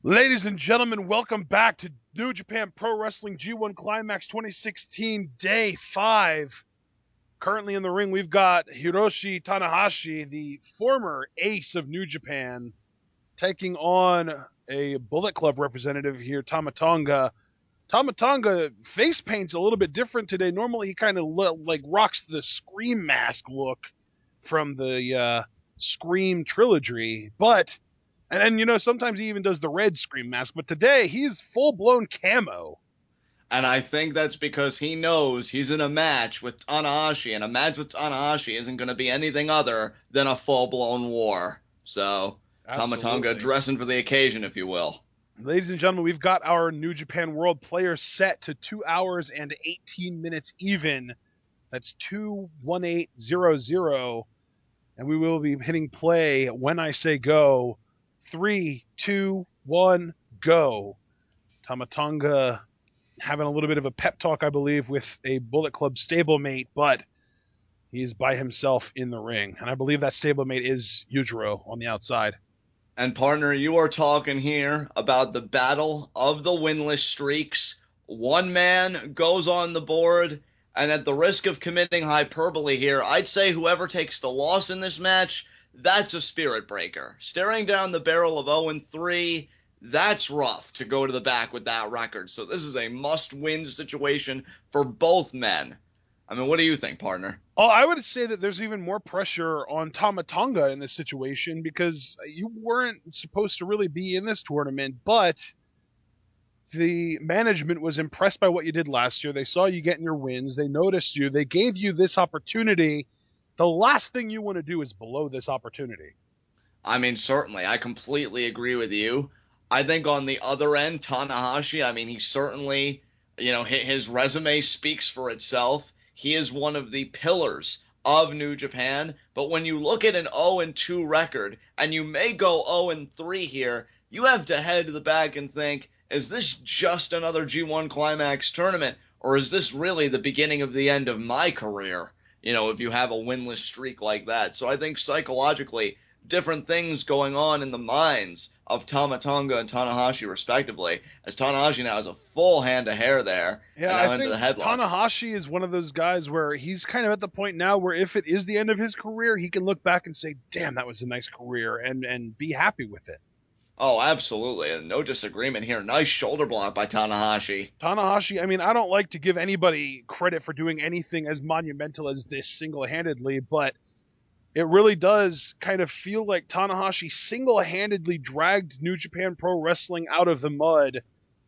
Ladies and gentlemen, welcome back to New Japan Pro Wrestling G1 Climax 2016 Day 5. Currently in the ring, we've got Hiroshi Tanahashi, the former ace of New Japan, taking on a Bullet Club representative here, Tama Tonga. Tama Tonga face paint's a little bit different today. Normally, he kind of rocks the Scream mask look from the Scream trilogy, but sometimes he even does the red Scream mask, but today he's full blown camo. And I think that's because he knows he's in a match with Tanahashi, and a match with Tanahashi isn't going to be anything other than a full-blown war. So, Tama Tonga Absolutely. dressing for the occasion, if you will. Ladies and gentlemen, we've got our New Japan World Players set to 2 hours and 18 minutes even. That's 2:18:00, and we will be hitting play when I say go. 3, 2, 1, go. Tama Tonga having a little bit of a pep talk, I believe, with a Bullet Club stablemate, but he's by himself in the ring. And I believe that stablemate is Yujiro on the outside. And partner, you are talking here about the battle of the winless streaks. One man goes on the board, and at the risk of committing hyperbole here, I'd say whoever takes the loss in this match, that's a spirit breaker. Staring down the barrel of 0-3, that's rough to go to the back with that record. So this is a must-win situation for both men. I mean, what do you think, partner? Oh, I would say that there's even more pressure on Tama Tonga in this situation because you weren't supposed to really be in this tournament, but the management was impressed by what you did last year. They saw you getting your wins. They noticed you. They gave you this opportunity. The last thing you want to do is blow this opportunity. I mean, certainly, I completely agree with you. I think on the other end, Tanahashi, I mean, he certainly, his resume speaks for itself. He is one of the pillars of New Japan. But when you look at an 0-2 record, and you may go 0-3 here, you have to head to the back and think, is this just another G1 Climax tournament, or is this really the beginning of the end of my career? If you have a winless streak like that. So I think psychologically, different things going on in the minds of Tama Tonga and Tanahashi, respectively, as Tanahashi now has a full hand of hair there Yeah, and I now into think the headlock. Tanahashi is one of those guys where he's kind of at the point now where if it is the end of his career, he can look back and say, "Damn, that was a nice career," and be happy with it. Oh, absolutely. And no disagreement here. Nice shoulder block by Tanahashi. Tanahashi, I mean, I don't like to give anybody credit for doing anything as monumental as this single-handedly, but it really does kind of feel like Tanahashi single-handedly dragged New Japan Pro Wrestling out of the mud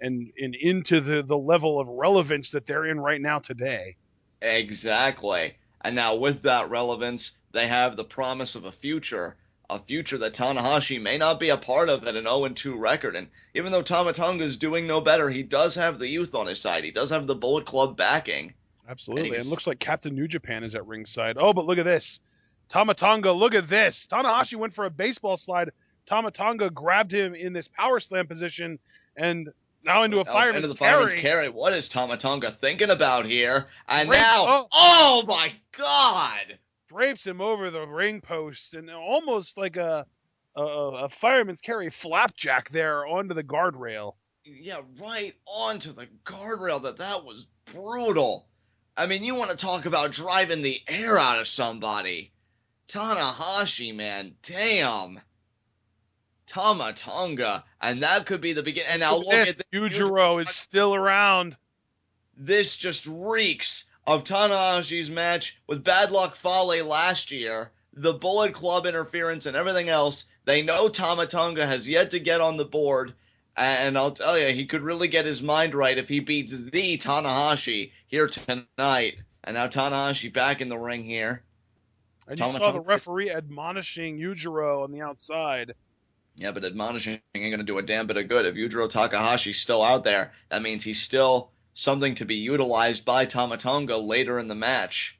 and into the level of relevance that they're in right now today. Exactly. And now with that relevance, they have the promise of a future that Tanahashi may not be a part of at an 0-2 record. And even though Tama Tonga is doing no better, he does have the youth on his side. He does have the Bullet Club backing. And Absolutely. And he's looks like Captain New Japan is at ringside. Oh, but look at this. Tama Tonga, look at this. Tanahashi went for a baseball slide. Tama Tonga grabbed him in this power slam position and now into a into fireman's the fireman's carry. carry. What is Tama Tonga thinking about here? And Drapes, now, oh, oh my God! drapes him over the ring post and almost like a fireman's carry flapjack there onto the guardrail. Yeah, right onto the guardrail. That was brutal. I mean, you want to talk about driving the air out of somebody. Tanahashi, man, damn. Tama Tonga. And that could be the beginning. And now Look at look at this. this. Yujiro is still around. This just reeks of Tanahashi's match with Bad Luck Fale last year, the Bullet Club interference and everything else. They know Tama Tonga has yet to get on the board, and I'll tell you, he could really get his mind right if he beats the Tanahashi here tonight. And now Tanahashi back in the ring here. And you Tama saw the Tonga. referee admonishing Yujiro on the outside. Yeah, but admonishing ain't gonna do a damn bit of good. If Yujiro Takahashi's still out there, that means he's still something to be utilized by Tama Tonga later in the match.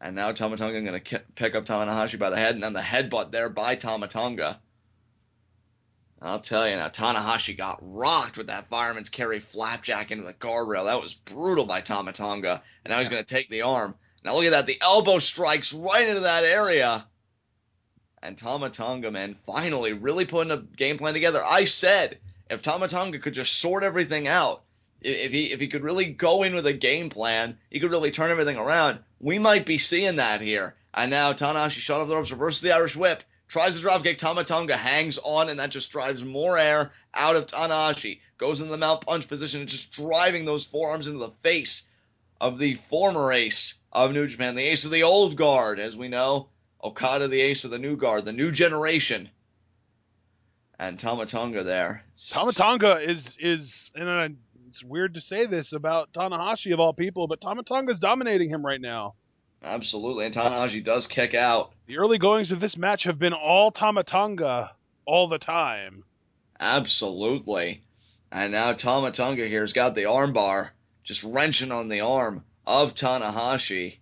And now Tama Tonga going to pick up Tanahashi by the head, and then the headbutt there by Tama Tonga. I'll tell you now, Tanahashi got rocked with that fireman's carry flapjack into the guardrail. That was brutal by Tama Tonga. And now he's Yeah. going to take the arm. Now look at that. The elbow strikes right into that area. And Tama Tonga, man, finally really putting a game plan together. I said if Tama Tonga could just sort everything out, if he could really go in with a game plan, he could really turn everything around. We might be seeing that here. And now Tanahashi shot off the ropes, reverses the Irish whip, tries the dropkick. Tama Tonga hangs on, and that just drives more air out of Tanahashi. Goes into the mount punch position and just driving those forearms into the face of the former ace of New Japan, the ace of the old guard, as we know. Okada, the ace of the new guard, the new generation. And Tama Tonga there. Tama Tonga is and it's weird to say this about Tanahashi of all people, but Tama Tonga is dominating him right now. Absolutely, and Tanahashi does kick out. The early goings of this match have been all Tama Tonga all the time. Absolutely. And now Tama Tonga here has got the armbar, just wrenching on the arm of Tanahashi.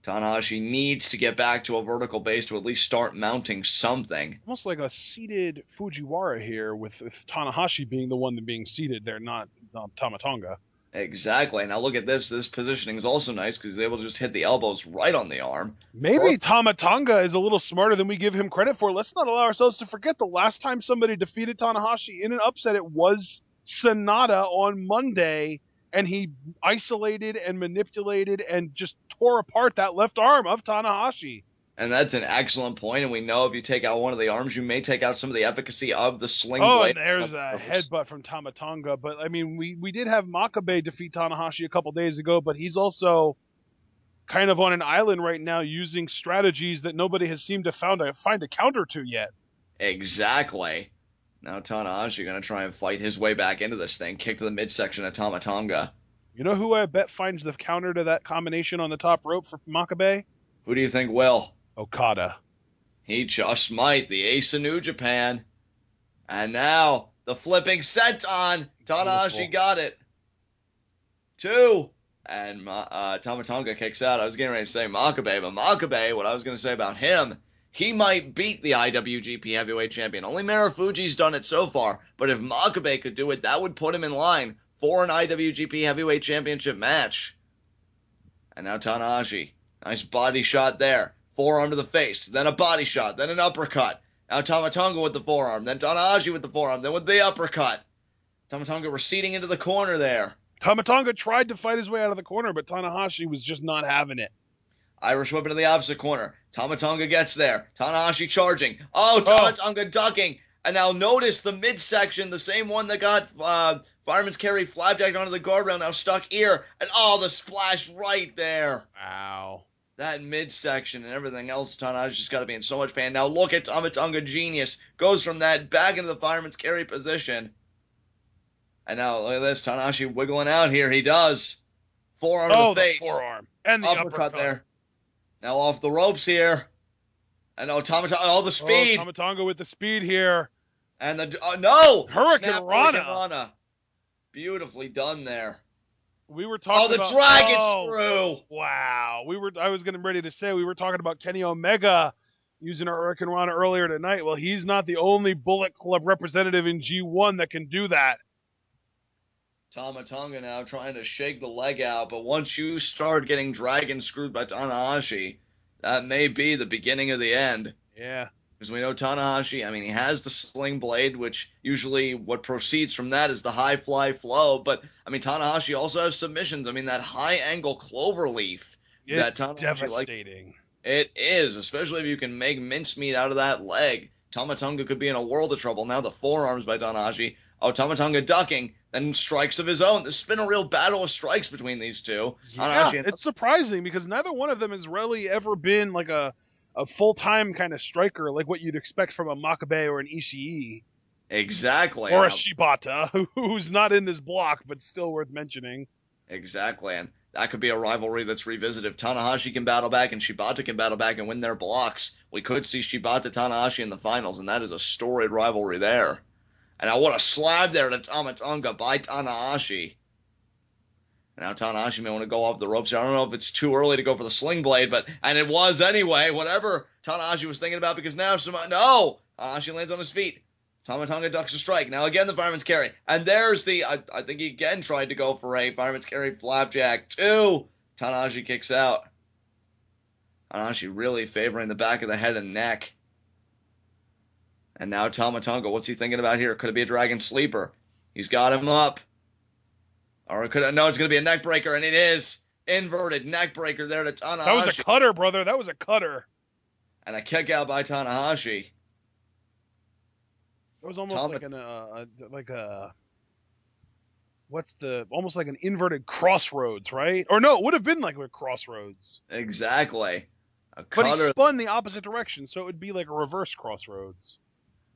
Tanahashi needs to get back to a vertical base to at least start mounting something. Almost like a seated Fujiwara here, with Tanahashi being the one being seated there, not Tama Tonga. Exactly. Now look at this. This positioning is also nice because he's able to just hit the elbows right on the arm. Maybe Tama Tonga is a little smarter than we give him credit for. Let's not allow ourselves to forget the last time somebody defeated Tanahashi in an upset, it was Sonata on Monday, and he isolated and manipulated and just tore apart that left arm of Tanahashi. And that's an excellent point. And we know if you take out one of the arms, you may take out some of the efficacy of the sling blade. Oh, and there's a headbutt from Tama Tonga. But, I mean, we did have Makabe defeat Tanahashi a couple days ago, but he's also kind of on an island right now using strategies that nobody has seemed to find a counter to yet. Exactly. Now Tanahashi going to try and fight his way back into this thing. Kick to the midsection of Tama Tonga. You know who I bet finds the counter to that combination on the top rope for Makabe? Who do you think will? Okada. He just might. The ace of New Japan. And now the flipping senton. Tanahashi got it. 2. And Tama Tonga kicks out. I was getting ready to say Makabe, but Makabe, what I was going to say about him, he might beat the IWGP Heavyweight Champion. Only Marufuji's done it so far, but if Makabe could do it, that would put him in line for an IWGP Heavyweight Championship match. And now Tanahashi. Nice body shot there. Forearm to the face, then a body shot, then an uppercut. Now Tama Tonga with the forearm, then Tanahashi with the forearm, then with the uppercut. Tama Tonga receding into the corner there. Tama Tonga tried to fight his way out of the corner, but Tanahashi was just not having it. Irish whip into the opposite corner. Tama Tonga gets there. Tanahashi charging. Oh, Tama Tonga ducking. And now notice the midsection, the same one that got Fireman's Carry flapjacked onto the guardrail, now stuck here. And the splash right there. Wow. That midsection and everything else, Tanahashi's just got to be in so much pain. Now look at Tama Tonga genius. Goes from that back into the Fireman's Carry position. And now look at this. Tanahashi wiggling out here. He does. Forearm to the face. The forearm. And the uppercut there. Now off the ropes here. And Tama Tonga, the speed. Tama Tonga with the speed here. And no! Hurricane Rana. Beautifully done there. We were talking about... dragon screw! Wow. I was getting ready to say, we were talking about Kenny Omega using our Hurricane Rana earlier tonight. Well, he's not the only Bullet Club representative in G1 that can do that. Tama Tonga now trying to shake the leg out, but once you start getting dragon screwed by Tanahashi, that may be the beginning of the end. Yeah. Because we know Tanahashi, I mean, he has the sling blade, which usually what proceeds from that is the high fly flow. But, I mean, Tanahashi also has submissions. I mean, that high angle clover leaf. It's devastating. It is, especially if you can make mincemeat out of that leg. Tama Tonga could be in a world of trouble. Now the forearms by Tanahashi. Tama Tonga ducking, then strikes of his own. This has been a real battle of strikes between these two. Yeah, it's surprising because neither one of them has really ever been like a full-time kind of striker like what you'd expect from a Makabe or an Ishii. Exactly. Or a Shibata, who's not in this block, but still worth mentioning. Exactly, and that could be a rivalry that's revisited. If Tanahashi can battle back and Shibata can battle back and win their blocks, we could see Shibata Tanahashi in the finals, and that is a storied rivalry there. And now what a slab there to Tama Tonga by Tanahashi. And now Tanahashi may want to go off the ropes. I don't know if it's too early to go for the sling blade, and it was anyway. Whatever Tanahashi was thinking about, because now Tanahashi lands on his feet. Tama Tonga ducks a strike. Now again the Fireman's Carry. And there's I think he again tried to go for a Fireman's Carry flapjack. 2. Tanahashi kicks out. Tanahashi really favoring the back of the head and neck. And now Tama Tonga, what's he thinking about here? Could it be a Dragon Sleeper? He's got him up. Or could it, no, it's going to be a neck breaker, and it is. Inverted neck breaker there to That was a Tanahashi. cutter, brother. That was a cutter. And a kick out by Tanahashi. It was almost Tama, like a almost like an inverted crossroads, right? Or no, it would have been like a crossroads. exactly. A But he cutter. spun the opposite direction, so it would be like a reverse crossroads.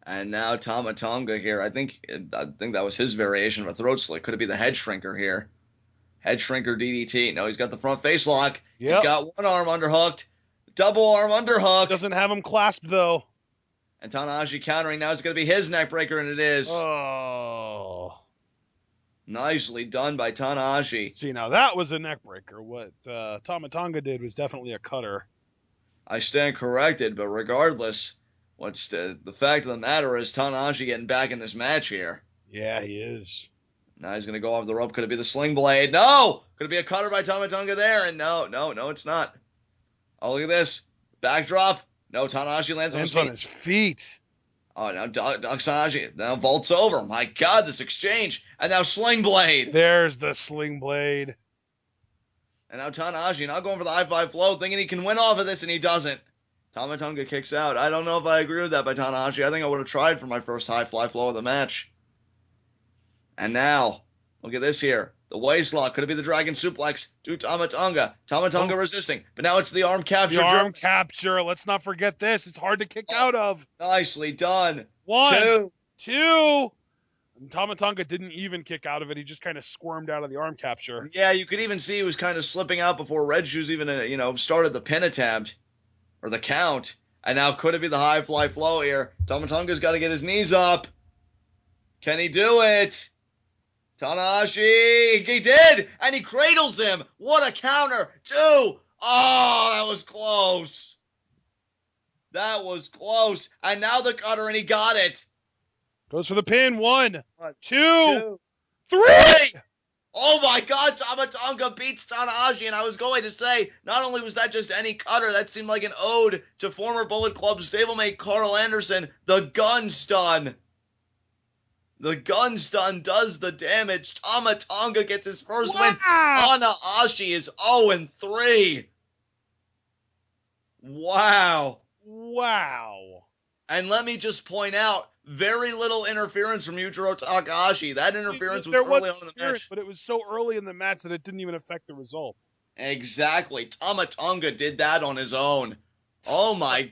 And now Tama Tonga here. I think that was his variation of a throat slit. Could it be the head shrinker here? Head shrinker DDT. No, he's got the front face lock. Yep. He's got one arm underhooked. Double arm underhook. Doesn't have him clasped though. And Tanahashi countering. Now it's going to be his neck breaker, and it is. Oh. Nicely done by Tanahashi. See, now that was a neck breaker. What Tama Tonga did was definitely a cutter. I stand corrected, but regardless, what's the fact of the matter is Tanahashi getting back in this match here. Yeah, he is. Now he's going to go off the rope. Could it be the sling blade? No! Could it be a cutter by Tama Tonga there? And no, it's not. Oh, look at this. Backdrop. No, Tanahashi lands on his feet. Oh, now ducks Tanahashi. Now vaults over. My God, this exchange. And now sling blade. There's the sling blade. And now Tanahashi now going for the high five flow, thinking he can win off of this, and he doesn't. Tama Tonga kicks out. I don't know if I agree with that by Tanahashi. I think I would have tried for my first high fly flow of the match. And now, look at this here. The waist lock. Could it be the dragon suplex to Tama Tonga? Tama Tonga resisting. But now it's the arm capture. The arm capture. Let's not forget this. It's hard to kick out of. Nicely done. 1, 2. And Tama Tonga didn't even kick out of it. He just kind of squirmed out of the arm capture. Yeah, you could even see he was kind of slipping out before Red Shoes even, started the pin attempt. Or the count. And now could it be the high fly flow here? Tama Tonga's got to get his knees up. Can he do it? Tanahashi, he did, and he cradles him. What a counter, 2. Oh, that was close. That was close. And now the cutter, and he got it. Goes for the pin. 1, 2, 2, 3. Oh my God, Tama Tonga beats Tanahashi, and I was going to say, not only was that just any cutter, that seemed like an ode to former Bullet Club stablemate Carl Anderson. The gun stun. The gun stun does the damage. Tama Tonga gets his first win. Tanahashi is 0-3. Wow. And let me just point out, very little interference from Yujiro Takahashi. That interference was early on in the match. But it was so early in the match that it didn't even affect the result. Exactly. Tama Tonga did that on his own. Oh my.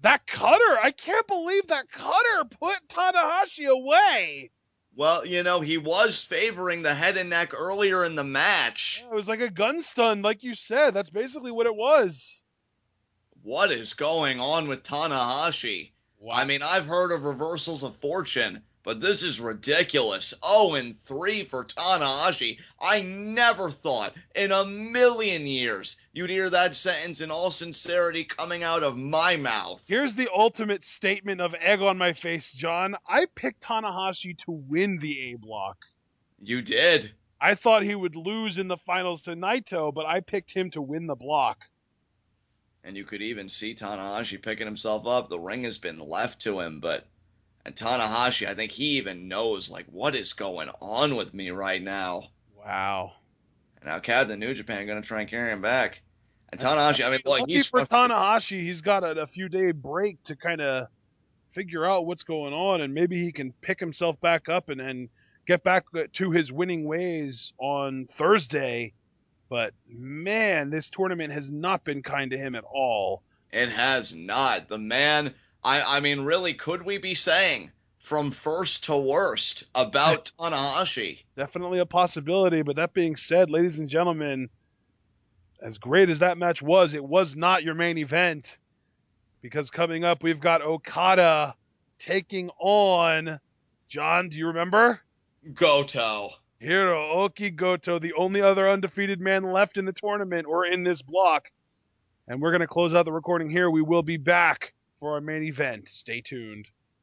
That cutter! I can't believe that cutter put Tanahashi away! Well, he was favoring the head and neck earlier in the match. Yeah, it was like a gun stun, like you said. That's basically what it was. What is going on with Tanahashi? Wow. I mean, I've heard of reversals of fortune, but this is ridiculous. 0-3 for Tanahashi. I never thought in a million years you'd hear that sentence in all sincerity coming out of my mouth. Here's the ultimate statement of egg on my face, John. I picked Tanahashi to win the A block. You did. I thought he would lose in the finals to Naito, but I picked him to win the block. And you could even see Tanahashi picking himself up. The ring has been left to him, and Tanahashi, I think he even knows, what is going on with me right now. Wow. And now Captain New Japan going to try and carry him back. And Tanahashi, he's for Tanahashi, he's got a few-day break to kind of figure out what's going on, and maybe he can pick himself back up and get back to his winning ways on Thursday. But, man, this tournament has not been kind to him at all. It has not. The man, I mean, really, could we be saying from first to worst about Tanahashi? Definitely a possibility, but that being said, ladies and gentlemen, as great as that match was, it was not your main event. Because coming up, we've got Okada taking on, John, do you remember? Goto. Hiroshi Goto, the only other undefeated man left in the tournament or in this block. And we're going to close out the recording here. We will be back for our main event. Stay tuned.